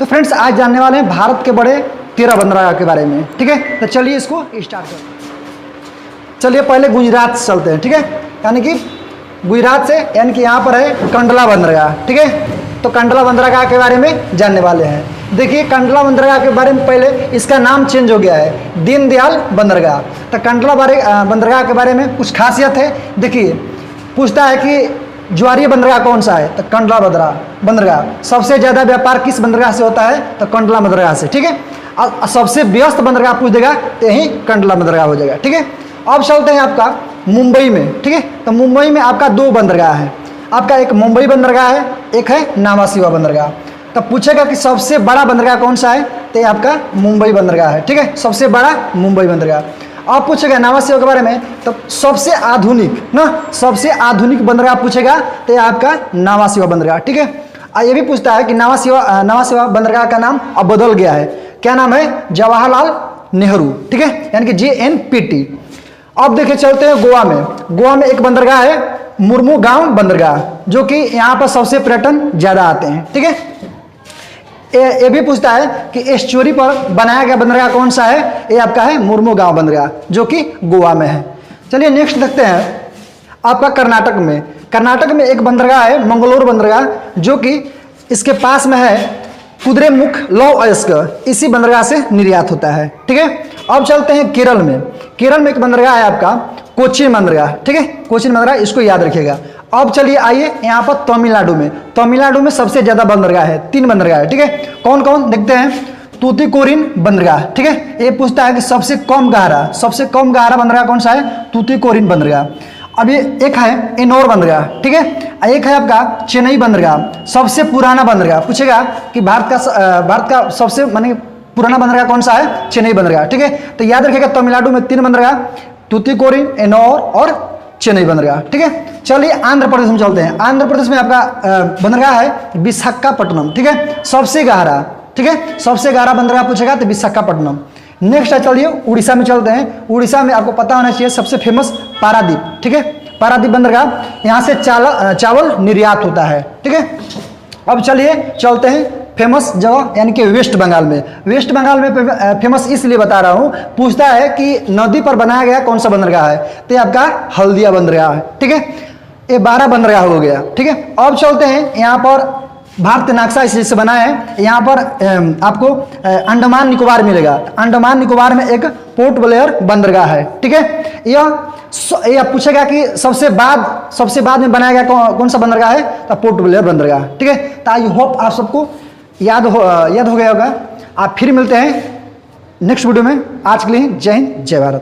तो फ्रेंड्स आज जानने वाले हैं भारत के बड़े 13 बंदरगाह के बारे में। ठीक है, तो चलिए इसको स्टार्ट करते हैं। चलिए पहले गुजरात से चलते हैं। ठीक है, यानी कि गुजरात से यानी कि यहाँ पर है कंडला बंदरगाह। ठीक है, तो कंडला बंदरगाह के बारे में जानने वाले हैं। देखिए कंडला बंदरगाह के बारे में पहले इसका नाम चेंज हो गया है, दीनदयाल बंदरगाह। तो कंडला बंदरगाह के बारे में कुछ खासियत है। देखिए पूछता है कि ज्वारीय बंदरगाह कौन सा है, तो कंडला बंदरगाह। सबसे ज़्यादा व्यापार किस बंदरगाह से होता है, तो कंडला बंदरगाह से। ठीक है, और सबसे व्यस्त बंदरगाह पूछ देगा तो यही कंडला बंदरगाह हो जाएगा। ठीक है, अब चलते हैं आपका मुंबई में। ठीक है, तो मुंबई में आपका 2 बंदरगाह है। आपका एक मुंबई बंदरगाह है, एक है नावासिवा बंदरगाह। तो पूछेगा कि सबसे बड़ा बंदरगाह कौन सा है, तो ये आपका मुंबई बंदरगाह है। ठीक है, सबसे बड़ा मुंबई बंदरगाह। अब पूछेगा नावासिवा के बारे में, तो सबसे आधुनिक बंदरगाह पूछेगा तो ये आपका नावासिवा बंदरगाह। ठीक है, ये भी पूछता है कि नावासिवा बंदरगाह का नाम अब बदल गया है, क्या नाम है, जवाहरलाल नेहरू। ठीक है, यानी कि JNPT। अब देखिए चलते हैं गोवा में। गोवा में एक बंदरगाह है मुर्मुगांव बंदरगाह, जो कि यहाँ पर सबसे पर्यटन ज़्यादा आते हैं। ठीक है, ये भी पूछता है कि एस्चुरी पर बनाया गया बंदरगाह कौन सा है, ये आपका है मुर्मुगांव बंदरगाह, जो कि गोवा में है। चलिए नेक्स्ट देखते हैं आपका कर्नाटक में एक बंदरगाह है मंगलोर बंदरगाह, जो कि इसके पास में है कुद्रेमुख लौह अयस्क, इसी बंदरगाह से निर्यात होता है। ठीक है, अब चलते हैं केरल में एक बंदरगाह है आपका कोचीन बंदरगाह। ठीक है, कोचीन बंदरगाह, इसको याद रखिएगा। अब चलिए आइए यहाँ पर तमिलनाडु में सबसे ज़्यादा बंदरगाह है, 3 बंदरगाह है। ठीक है, कौन कौन देखते हैं, तूतीकोरिन बंदरगाह। ठीक है, ये पूछता है कि सबसे कम गहरा बंदरगाह कौन सा है, तूतीकोरिन बंदरगाह। अब ये एक है एनोर बंदरगाह। ठीक है, एक है आपका चेन्नई बंदरगाह, सबसे पुराना बंदरगाह। पूछेगा कि भारत का सबसे माने पुराना बंदरगाह कौन सा है, चेन्नई बंदरगाह। ठीक है, तो याद रखिएगा तमिलनाडु में 3 बंदरगाह, तूतीकोरिन, एनोर और चेन्नई बंदरगाह। ठीक है, चलिए आंध्र प्रदेश में चलते हैं। आंध्र प्रदेश में आपका बंदरगाह है विशाखापट्टनम। ठीक है, सबसे गहरा। ठीक है, सबसे गहरा बंदरगाह पूछेगा तो विशाखापट्टनम। नेक्स्ट चलिए उड़ीसा में चलते हैं। उड़ीसा में आपको पता होना चाहिए सबसे फेमस पारादीप। ठीक है, पारादीप बंदरगाह, यहाँ से चावल निर्यात होता है। ठीक है, अब चलिए चलते हैं फेमस जगह यानी कि वेस्ट बंगाल में फेमस इसलिए बता रहा हूँ, पूछता है कि नदी पर बनाया गया कौन सा बंदरगाह है, तो आपका हल्दिया बंदरगाह है। ठीक है, ये 12 बंदरगाह हो गया। ठीक है, अब चलते हैं यहाँ पर भारतीय नक्शा इससे बना है। यहाँ पर आपको अंडमान निकोबार मिलेगा। अंडमान निकोबार में एक पोर्ट ब्लेयर बंदरगाह है। ठीक है, यह पूछेगा कि सबसे बाद में बनाया गया कौन सा बंदरगाह है, तो पोर्ट ब्लेयर बंदरगाह। ठीक है, तो आई होप आप सबको याद हो गया होगा। आप फिर मिलते हैं नेक्स्ट वीडियो में। आज के लिए जय हिंद, जय भारत।